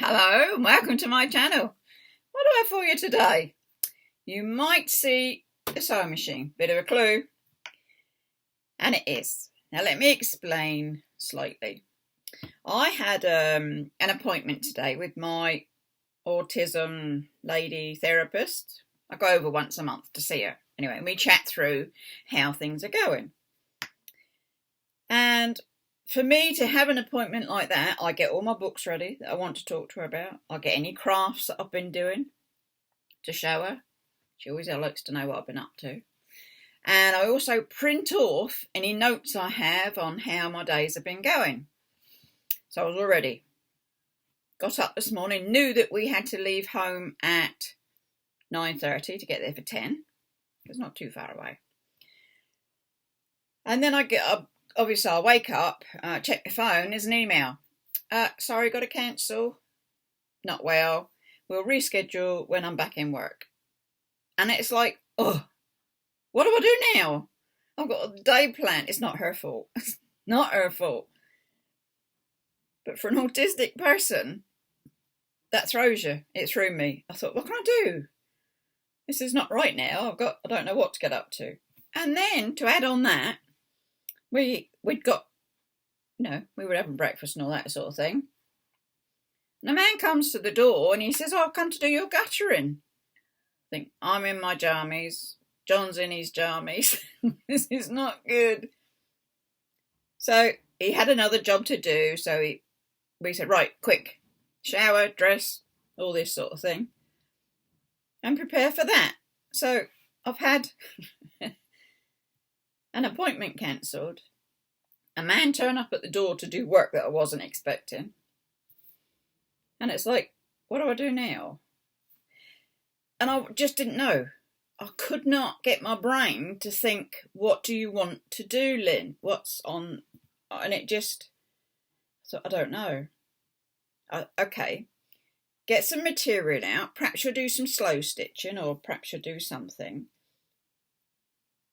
Hello and welcome to my channel. What do I have for you today? You might see the sewing machine, bit of a clue, and it is. Now let me explain slightly. I had an appointment today with my autism lady therapist. I go over once a month to see her. Anyway, and we chat through how things are going. And for me to have an appointment like that, I get all my books ready that I want to talk to her about. I get any crafts that I've been doing to show her. She always likes to know what I've been up to. And I also print off any notes I have on how my days have been going. So I was all ready. Got up this morning, knew that we had to leave home at 9:30 to get there for 10. It's not too far away. And then I get up. Obviously, I wake up, check the phone, there's an email. Sorry, got to cancel. Not well. We'll reschedule when I'm back in work. And it's like, oh, what do I do now? I've got a day plan. It's not her fault. It's not her fault. But for an autistic person, that throws you. It threw me. I thought, what can I do? This is not right now. I don't know what to get up to. And then to add on that, we'd got, we were having breakfast and all that sort of thing. And a man comes to the door and he says, I've come to do your guttering. I think, I'm in my jammies. John's in his jammies. This is not good. So he had another job to do. So we said, right, quick, shower, dress, all this sort of thing. And prepare for that. So I've had an appointment cancelled, a man turn up at the door to do work that I wasn't expecting, and it's like, what do I do now? And I just didn't know. I could not get my brain to think, what do you want to do, Lynn? What's on? And it just, so I don't know. Okay, get some material out. Perhaps you'll do some slow stitching, or perhaps you'll do something.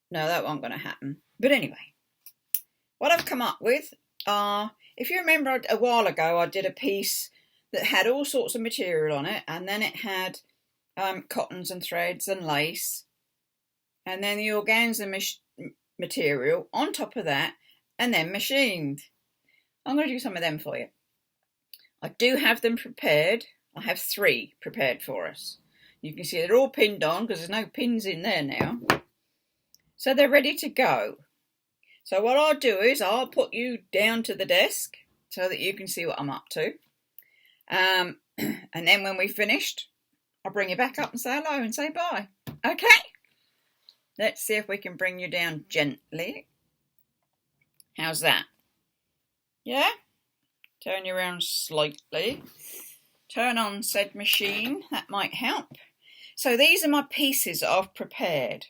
No, that wasn't going to happen. But anyway, what I've come up with are, if you remember a while ago, I did a piece that had all sorts of material on it, and then it had cottons and threads and lace, and then the organza material on top of that, and then machined. I'm going to do some of them for you. I do have them prepared. I have 3 prepared for us. You can see they're all pinned on because there's no pins in there now. So they're ready to go. So what I'll do is I'll put you down to the desk so that you can see what I'm up to. And then when we've finished, I'll bring you back up and say hello and say bye. Okay? Let's see if we can bring you down gently. How's that? Yeah? Turn you around slightly. Turn on said machine. That might help. So these are my pieces that I've prepared.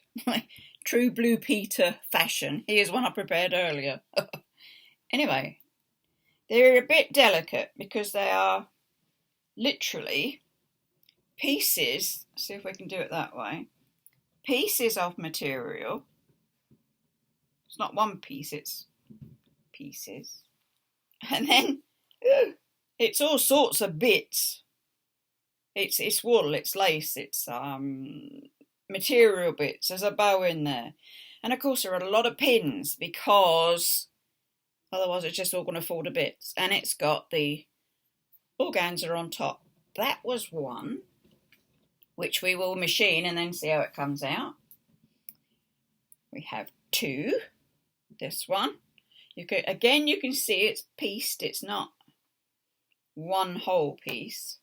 True Blue Peter fashion. Here's one I prepared earlier. Anyway, they're a bit delicate because they are literally pieces. See if we can do it that way. Pieces of material. It's not one piece, it's pieces. And then it's all sorts of bits. It's wool, it's lace, it's material bits. There's a bow in there, and of course there are a lot of pins because otherwise it's just all going to fall to bits. And it's got the organza on top. That was one which we will machine and then see how it comes out. We have 2. This one, you can see it's pieced. It's not one whole piece.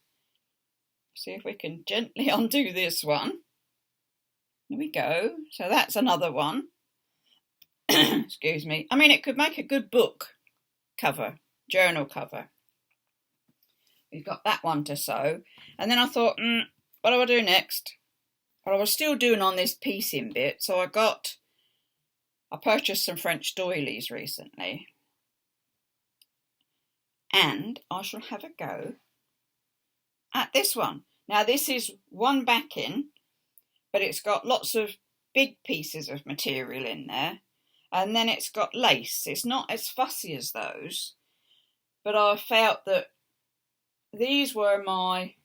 See if we can gently undo this one. There we go. So that's another one. Excuse me. I mean, it could make a good book cover, journal cover. We've got that one to sew. And then I thought, what do I do next? Well, I was still doing on this piecing bit. So I purchased some French doilies recently. And I shall have a go at this one. Now, this is one backing, but it's got lots of big pieces of material in there. And then it's got lace. It's not as fussy as those, but I felt that these were my,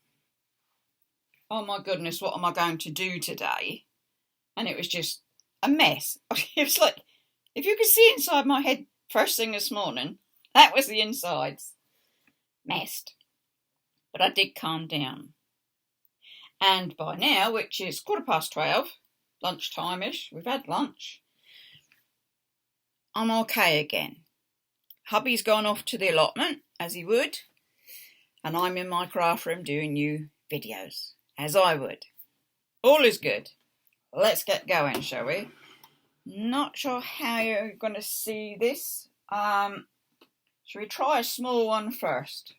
oh my goodness, what am I going to do today? And it was just a mess. It was like, if you could see inside my head first thing this morning, that was the insides. Messed. But I did calm down. And by now, which is 12:15, lunchtime-ish, we've had lunch, I'm okay again. Hubby's gone off to the allotment, as he would, and I'm in my craft room doing new videos, as I would. All is good. Let's get going, shall we? Not sure how you're going to see this. Shall we try a small one first?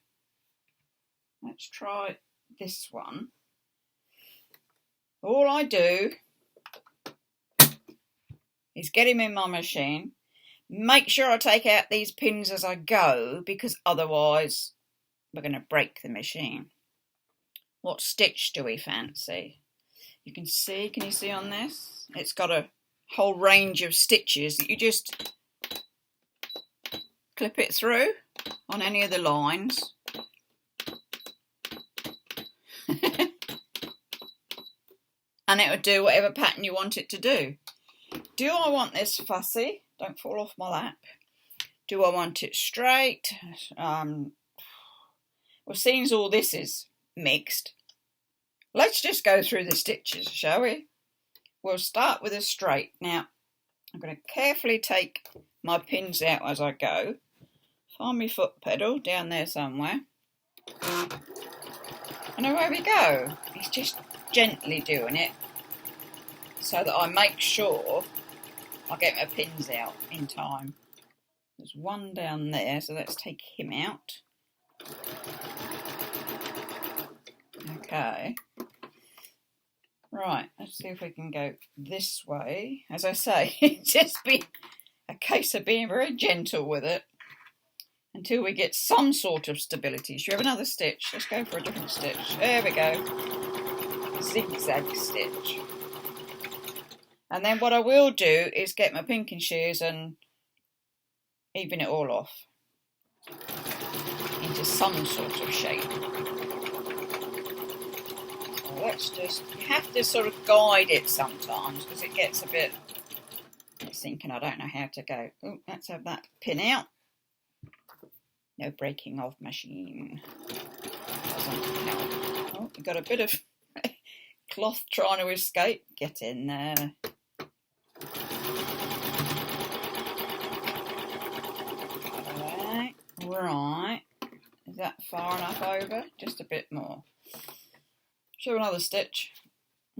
Let's try this one. All I do is get him in my machine, make sure I take out these pins as I go, because otherwise we're going to break the machine. What stitch do we fancy? You can you see on this? It's got a whole range of stitches that you just clip it through on any of the lines. And it would do whatever pattern you want it to do. Do I want this fussy? Don't fall off my lap. Do I want it straight? Well, seeing as all this is mixed, let's just go through the stitches, shall we? We'll start with a straight. Now, I'm going to carefully take my pins out as I go. Find my foot pedal down there somewhere. And away we go. He's just gently doing it so that I make sure I get my pins out in time. There's one down there, so let's take him out. Okay. Right, let's see if we can go this way. As I say, it's just been a case of being very gentle with it until we get some sort of stability. Should we have another stitch? Let's go for a different stitch. There we go. Zigzag stitch. And then what I will do is get my pinking shears and even it all off into some sort of shape. So let's just, you have to sort of guide it sometimes because it gets a bit, I'm thinking I don't know how to go. Oh, let's have that pin out. No breaking of machine. Doesn't help. Oh, we've got a bit of cloth trying to escape. Get in there. Right. Is that far enough over? Just a bit more. Show another stitch.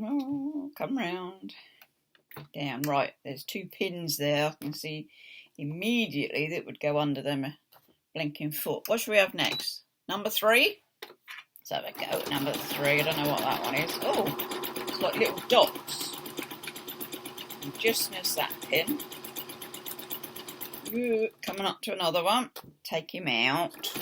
Oh, come round. Down. Right. There's two pins there. I can see immediately that would go under them. Blinking foot. What should we have next? Number 3? Let's have a go at number 3. I don't know what that one is. Oh, it's like little dots. And just miss that pin. Ooh, coming up to another one. Take him out.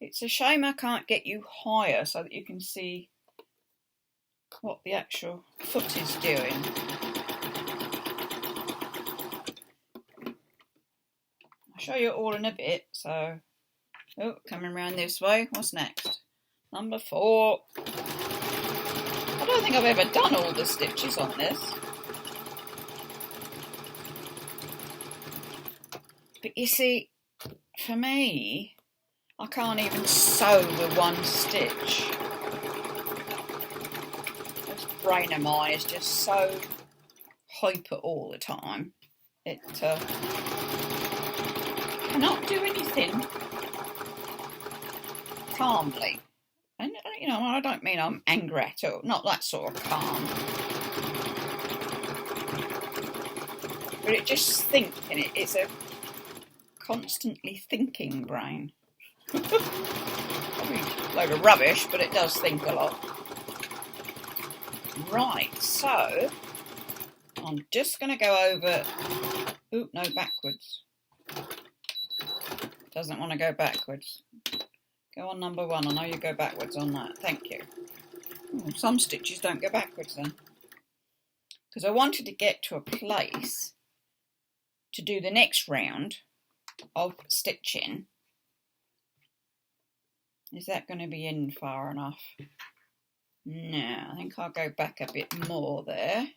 It's a shame I can't get you higher so that you can see what the actual foot is doing. I'll show you it all in a bit. So, oh, coming around this way. What's next? Number 4. I don't think I've ever done all the stitches on this. But you see, for me, I can't even sew with one stitch. This brain of mine is just so hyper all the time. It cannot do anything calmly. And, you know, I don't mean I'm angry at all. Not that sort of calm. But it just thinking. It's a constantly thinking brain. Probably a load of rubbish, but it does think a lot. Right, so I'm just going to go over. Oop, no, backwards. Doesn't want to go backwards. Go on number 1. I know you go backwards on that. Thank you. Ooh, some stitches don't go backwards then. Because I wanted to get to a place to do the next round of stitching. Is that going to be in far enough? No, I think I'll go back a bit more there.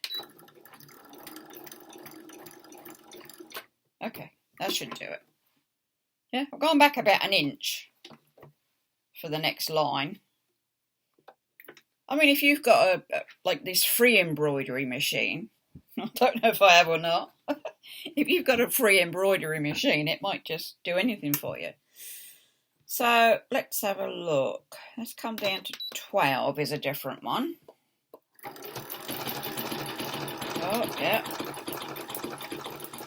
Okay, that should do it. Yeah, I've gone back about an inch for the next line. I mean, if you've got a like this free embroidery machine, I don't know if I have or not. If you've got a free embroidery machine, it might just do anything for you. So let's have a look. Let's come down to 12 is a different one. Oh, yeah.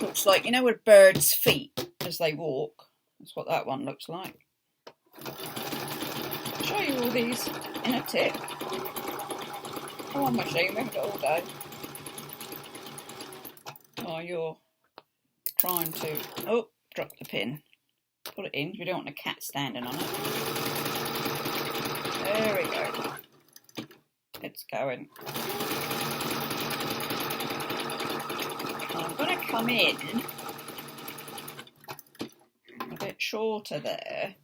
Looks like, you know, with birds' feet as they walk. That's what that one looks like. I'll show you all these in a tip. Come on, machine, we haven't got all day. Oh, you're trying to... Oh, drop the pin. Put it in, we don't want a cat standing on it. There we go. It's going. I'm going to come in a bit shorter there.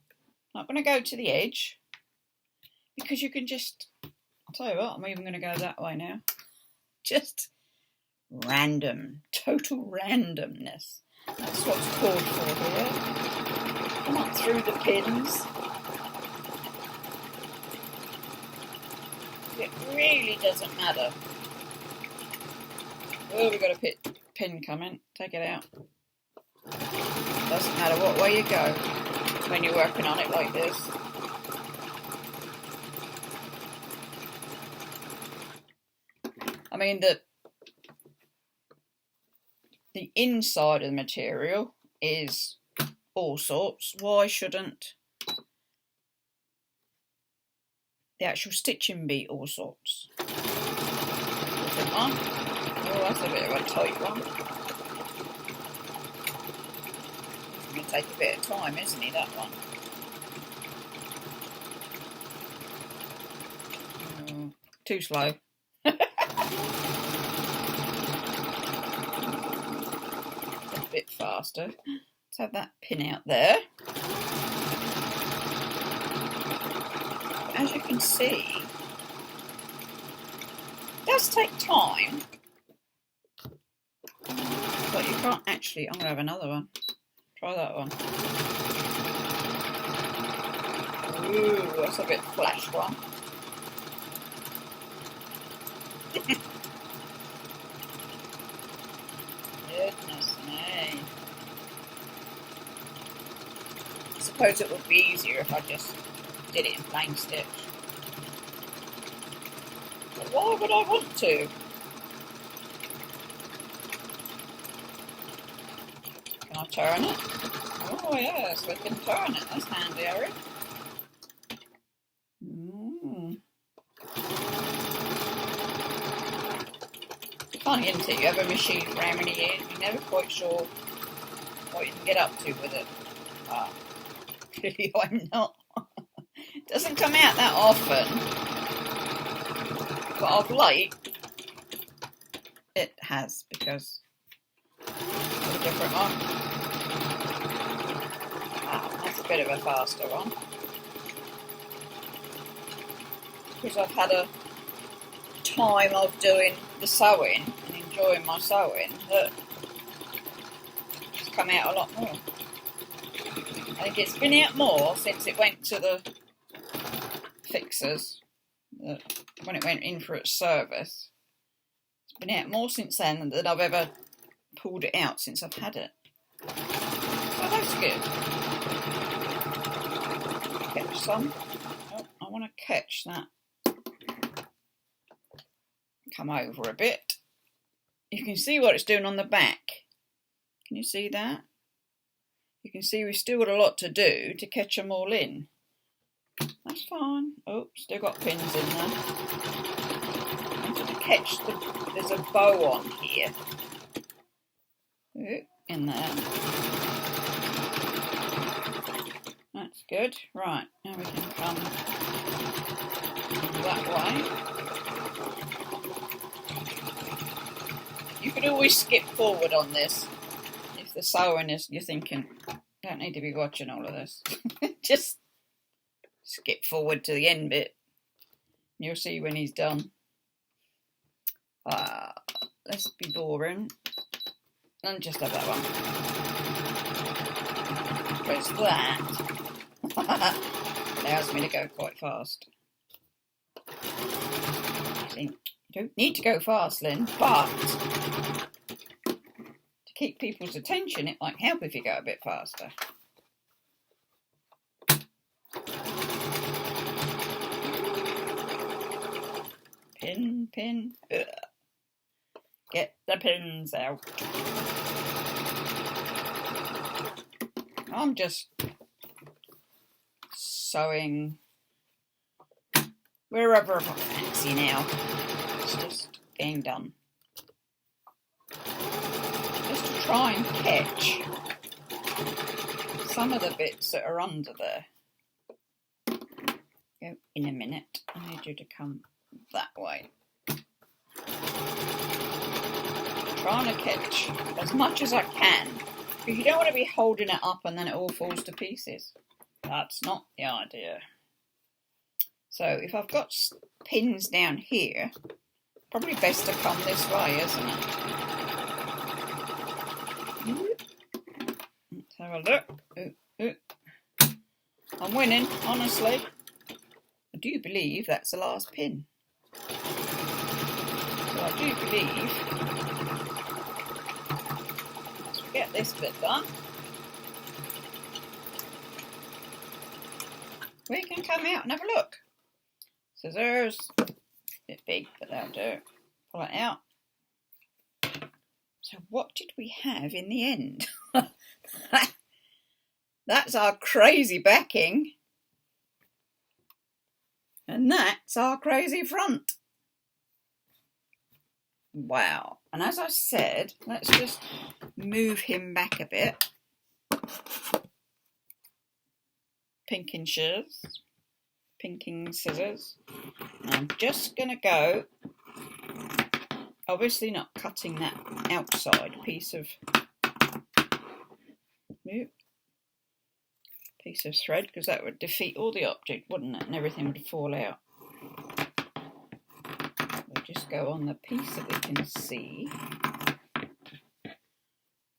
I'm not going to go to the edge because you can just... I'll tell you what, I'm even going to go that way now. Just random, total randomness. That's what's called for here. Come up through the pins. It really doesn't matter. Oh, we've got a pin coming. Take it out. Doesn't matter what way you go when you're working on it like this. I mean, the inside of the material is all sorts. Why shouldn't the actual stitching be all sorts? Oh, that's a bit of a tight one. It's going to take a bit of time, isn't it, that one? Oh, too slow. A bit faster. Let's have that pin out there. As you can see, it does take time. But you can't actually... I'm going to have another one. Try that one. Ooh, that's a bit flash one. Goodness me. I suppose it would be easier if I just did it in plain stitch. But why would I want to? Can I turn it? Oh yes, we can turn it. That's handy, Harry. Funny, isn't it? You have a machine for how many years, you're never quite sure what you can get up to with it. Ah, clearly I'm not. It doesn't come out that often. But of late, it has, because it's a different one. Ah, that's a bit of a faster one. Because I've had a time of doing the sewing and enjoying my sewing that it's come out a lot more. I think it's been out more since it went to the fixers, when it went in for its service. It's been out more since then than I've ever pulled it out since I've had it. So that's good. Catch some. Oh, I want to catch that. Come over a bit. You can see what it's doing on the back. Can you see that? You can see we've still got a lot to do to catch them all in. That's fine. Oh, still got pins in there. I'm going to catch there's a bow on here. Ooh, in there. That's good. Right, now we can come that way. You could always skip forward on this if the sewing is, you're thinking, Don't need to be watching all of this. Just skip forward to the end bit. You'll see when he's done. Let's be boring. And just have that one. Press that. Allows me to go quite fast. I think you don't need to go fast, Lynn, but to keep people's attention, it might help if you go a bit faster. Pin. Ugh. Get the pins out. I'm just sewing wherever I fancy now. It's just getting done. Just to try and catch some of the bits that are under there. Go in a minute. I need you to come that way. Trying to catch as much as I can, because you don't want to be holding it up and then it all falls to pieces. That's not the idea. So if I've got pins down here, probably best to come this way, isn't it? Let's have a look. Ooh. I'm winning, honestly. I do believe that's the last pin. So I do believe, let's get this bit done. We can come out and have a look. Scissors, a bit big, but that'll do. Pull it out. So what did we have in the end? That's our crazy backing. And that's our crazy front. Wow. And as I said, let's just move him back a bit. Pinking scissors. And I'm just going to go, obviously not cutting that outside piece of thread, because that would defeat all the object, wouldn't it? And everything would fall out. We'll just go on the piece that we can see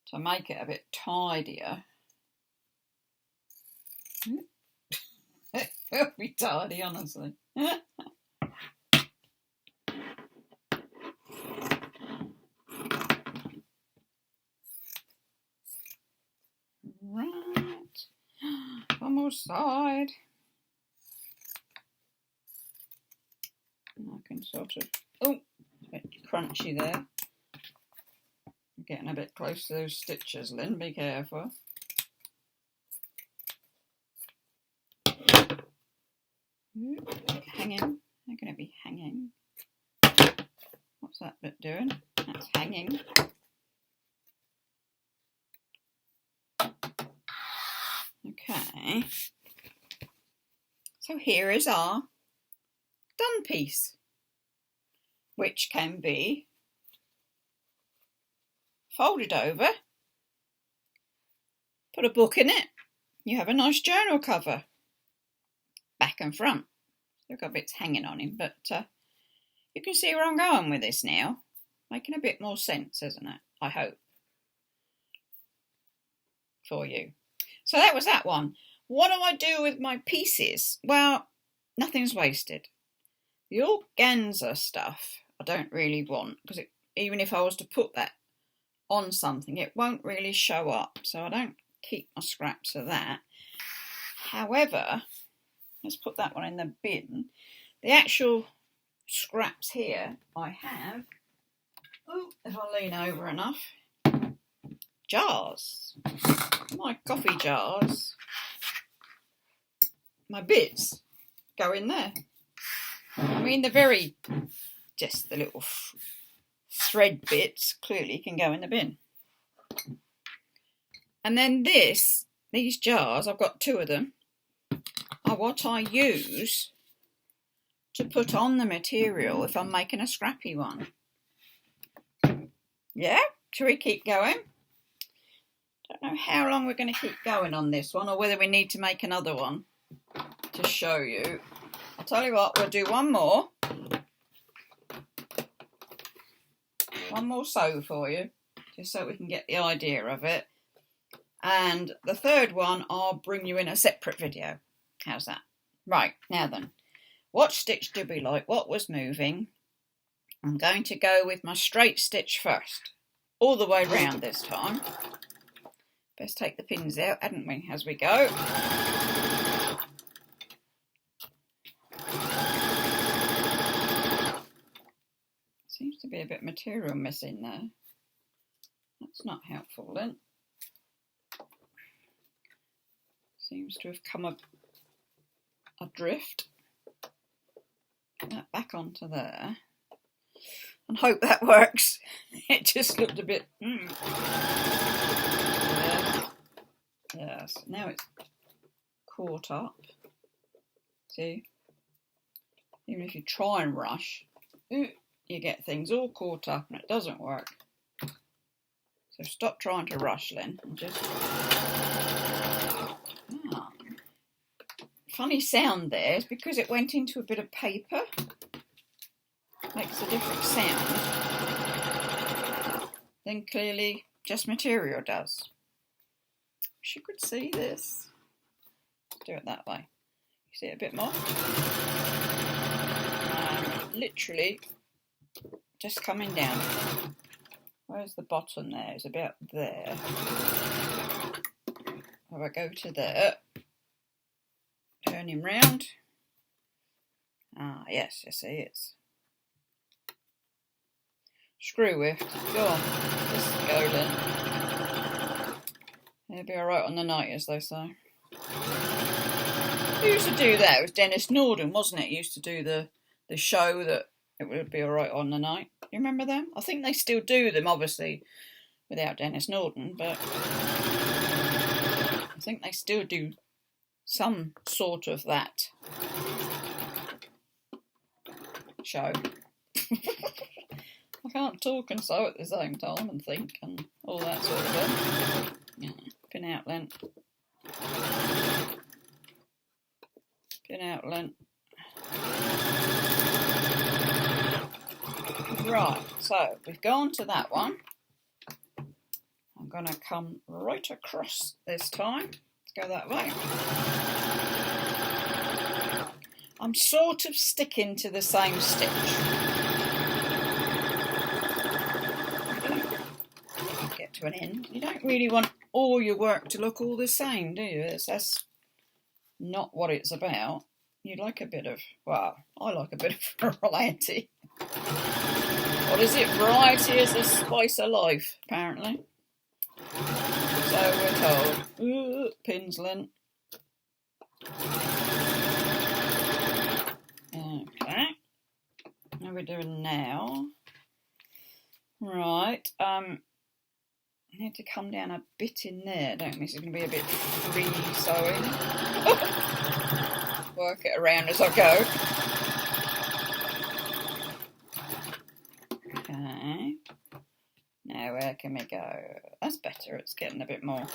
to make it a bit tidier. It'll be tidy, honestly. Right. One more side. And I can sort of, oh, a bit crunchy there. I'm getting a bit close to those stitches, Lynn, be careful. Hanging, they're going to be hanging. What's that bit doing? That's hanging. Okay, so here is our done piece, which can be folded over, put a book in it, you have a nice journal cover, back and front. Still got bits hanging on him, but you can see where I'm going with this now, making a bit more sense, isn't it? I hope, for you. So that was that one. What do I do with my pieces? Well, nothing's wasted. The organza stuff I don't really want, because even if I was to put that on something, it won't really show up. So I don't keep my scraps of that. However, let's put that one in the bin. The actual scraps here I have, if I lean over enough, jars. My coffee jars, my bits go in there. I mean, just the little thread bits clearly can go in the bin. And then these jars, I've got 2 of them, are what I use to put on the material if I'm making a scrappy one. Yeah, shall we keep going? Don't know how long we're going to keep going on this one, or whether we need to make another one to show you. I'll tell you what, we'll do one more sew for you, just so we can get the idea of it. And the third one I'll bring you in a separate video. How's that? Right, now then, what stitch did we like? What was moving? I'm going to go with my straight stitch first, all the way round this time. Best take the pins out, hadn't we, as we go. Seems to be a bit of material missing there. That's not helpful then. Seems to have come adrift. Put that back onto there. And hope that works. It just looked a bit... Yes, now it's caught up. See? Even if you try and rush, you get things all caught up and it doesn't work. So stop trying to rush, Lynn. And just... Funny sound there is because it went into a bit of paper. Makes a different sound than clearly just material does. Wish you could see this. Do it that way. You see it a bit more? Literally just coming down. Where's the bottom there? It's about there. If I go to there, turn him round. Ah, yes, you see it's screw whiffed. Go on, just go then. It'll be alright on the night, as they say. Who used to do that? It was Dennis Norden, wasn't it? He used to do the show that it would be alright on the night. You remember them? I think they still do them, obviously, without Dennis Norden, but I think they still do some sort of that show. I can't talk and sew at the same time and think and all that sort of thing. Yeah, pin out length. Pin out length. Right, so we've gone to that one. I'm going to come right across this time. Let's go that way. I'm sort of sticking to the same stitch. Get to an end. You don't really want all your work to look all the same, do you? That's not what it's about. You'd like a bit of, well, I like a bit of variety. What is it? Variety is the spice of life, apparently. So we're told. Ooh, pins, Lynn. Okay. How are we doing now? Right. I need to come down a bit in there, don't we? This is going to be a bit free sewing. Work it around as I go. Okay. Now where can we go? That's better. It's getting a bit more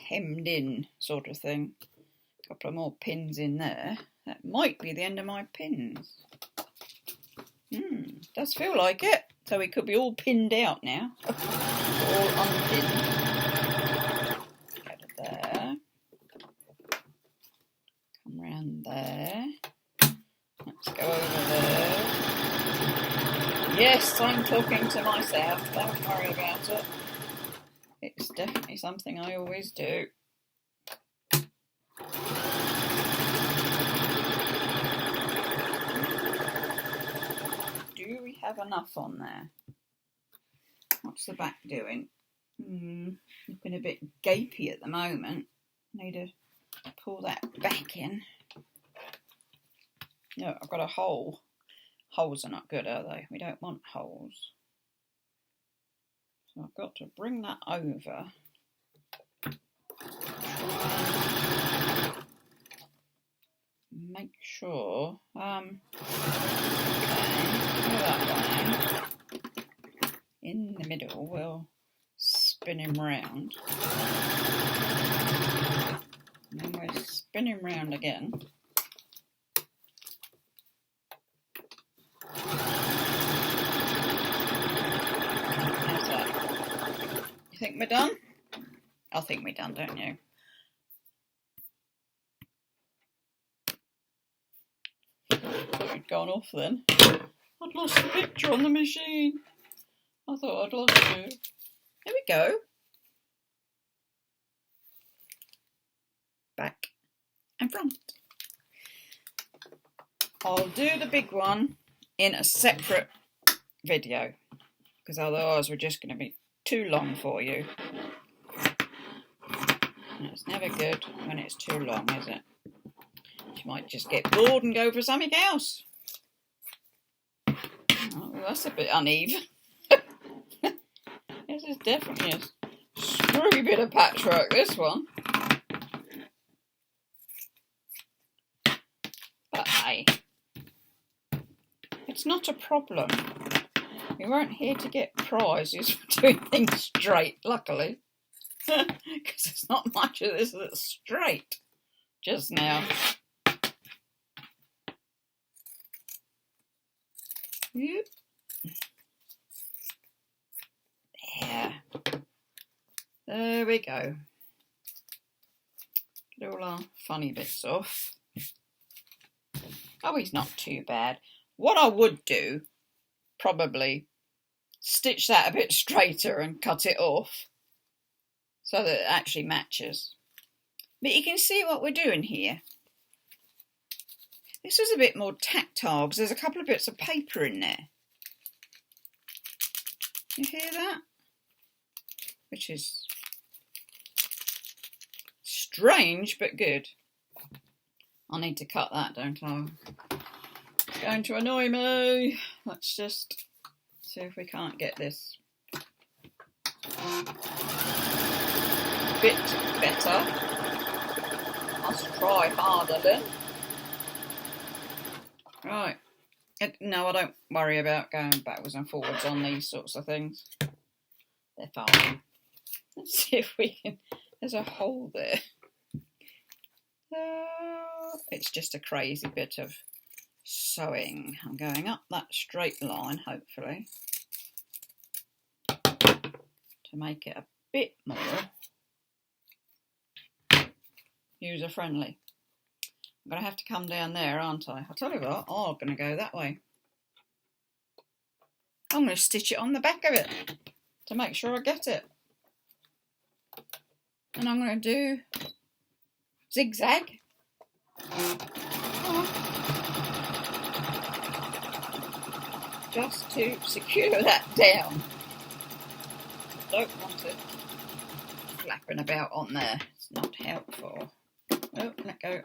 hemmed in sort of thing. A couple of more pins in there. That might be the end of my pins. Does feel like it. So we could be all pinned out now. All unpinned. Go to there. Come round there. Let's go over there. Yes, I'm talking to myself. Don't worry about it. It's definitely something I always do. Do we have enough on there? What's the back doing? Looking a bit gapey at the moment. Need to pull that back in. No, I've got a hole. Holes are not good, are they? We don't want holes. So I've got to bring that over. Make sure. Okay, that one. in the middle, we'll spin him round. And then we'll spin him round again. How's that? You think we're done? I think we're done, don't you? Thought you'd gone off then. I'd lost the picture on the machine. I thought I'd lost you. There we go. Back and front. I'll do the big one in a separate video because otherwise we're just going to be too long for you. And it's never good when it's too long, is it? You might just get bored and go for something else. Oh, that's a bit uneven. This is definitely a screwy bit of patchwork, this one. But hey, it's not a problem. We weren't here to get prizes for doing things straight, luckily. Because there's not much of this that's straight just now. Yep. There we go. Get all our funny bits off. Oh, he's not too bad. What I would do, probably, stitch that a bit straighter and cut it off so that it actually matches. But you can see what we're doing here. This is a bit more tactile because there's a couple of bits of paper in there. You hear that? Which is strange but good. I need to cut that, don't I? It's going to annoy me. Let's just see if we can't get this a bit better. Must try harder then. Right. No, I don't worry about going backwards and forwards on these sorts of things. They're fine. Let's see if we can... There's a hole there. It's just a crazy bit of sewing. I'm going up that straight line, hopefully, to make it a bit more user-friendly. I'm going to have to come down there, aren't I? I'll tell you what, I'm going to go that way. I'm going to stitch it on the back of it to make sure I get it. And I'm going to do zigzag. Just to secure that down. Don't want it flapping about on there. It's not helpful. Oh, let go.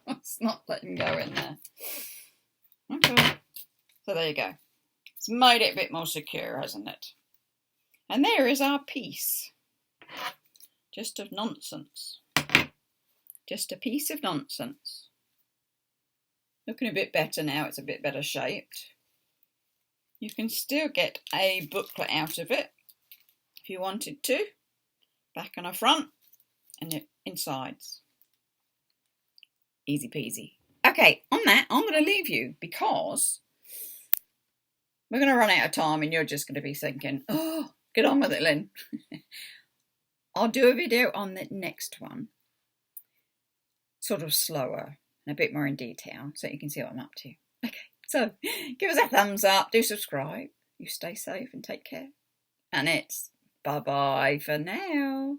It's not letting go in there. Okay. So there you go. It's made it a bit more secure, hasn't it? And there is our piece. Just of nonsense. Just a piece of nonsense. Looking a bit better now, it's a bit better shaped. You can still get a booklet out of it if you wanted to. Back and a front and the insides. Easy peasy. Okay, on that, I'm going to leave you because we're going to run out of time and you're just going to be thinking, oh, get on with it, Lynn. I'll do a video on the next one, sort of slower and a bit more in detail so you can see what I'm up to. Okay, so give us a thumbs up, do subscribe. You stay safe and take care. And it's bye-bye for now.